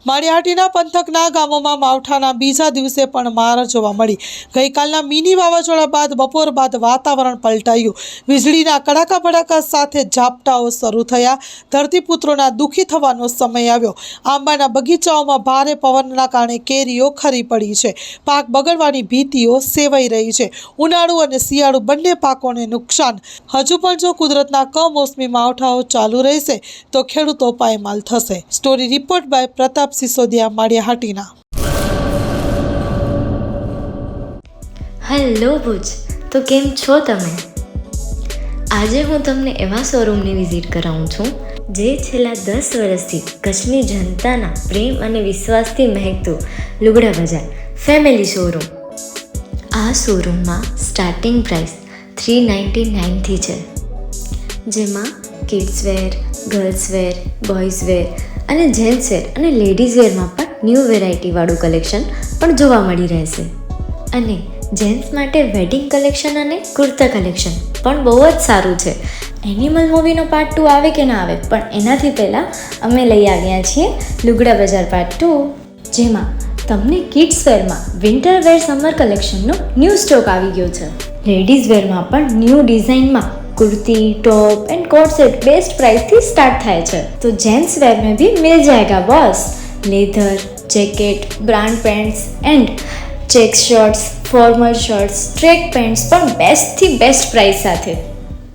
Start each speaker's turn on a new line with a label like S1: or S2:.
S1: માળિયાહાટીના પંથકના ગામોમાં માવઠાના બીજા દિવસે પણ માર જોવા મળી। ગઈકાલના મિની વાવાઝોડા બાદ બપોર બાદ વાતાવરણ પલટાયું। વીજળીના કડાકા ભડાકા સાથે ઝાપટાઓ શરૂ થયા। ધરતીપુત્રોના દુઃખી થવાનો સમય આવ્યો। આંબાના બગીચાઓમાં ભારે પવનના કારણે કેરીઓ ખરી પડી છે। પાક બગડવાની ભીતિઓ સેવાઈ રહી છે। ઉનાળુ અને શિયાળુ બંને પાકોને નુકસાન। હજુ પણ જો કુદરતના કમોસમી માવઠાઓ ચાલુ રહેશે તો ખેડૂતો પાયમાલ થશે। Story report by Pratap Sisodiya, Maliyahatina.
S2: Hello Bhuj, તો કેમ છો તમે? આજે હું તમને એવા શોરૂમની વિઝિટ કરાવું છું જે છેલ્લા 10 વર્ષથી કચ્છની જનતાના પ્રેમ અને વિશ્વાસથી મહેકતું લુગડા બજાર ફેમિલી શોરૂમ। આ શોરૂમમાં સ્ટાર્ટિંગ પ્રાઇસ 399થી છે, જેમાં kids wear, girls wear, boys wear અને જેન્ટ્સ વેર અને લેડીઝ વેરમાં પણ ન્યૂ વેરાયટીવાળું કલેક્શન પણ જોવા મળી રહેશે। અને જેન્ટ્સ માટે વેડિંગ કલેક્શન અને કુર્તા કલેક્શન પણ બહુ જ સારું છે। એનિમલ મૂવીનો પાર્ટ 2 આવે કે ના આવે, પણ એનાથી પહેલાં અમે લઈ આવ્યા છીએ લુગડા બજાર પાર્ટ 2, જેમાં તમને કિડ્સ વેરમાં વિન્ટર વેર સમર કલેક્શનનો ન્યૂ સ્ટોક આવી ગયો છે। લેડીઝ વેરમાં પણ ન્યૂ ડિઝાઇનમાં kurti, top and coat set best price थी स्टार्ट थाय छे। तो जेंट्स वेर में भी मिल जाएगा boss. Leather, jacket, brand pants and check shirts, formal shirts, track pants पर बेस्ट थी बेस्ट प्राइस साथे।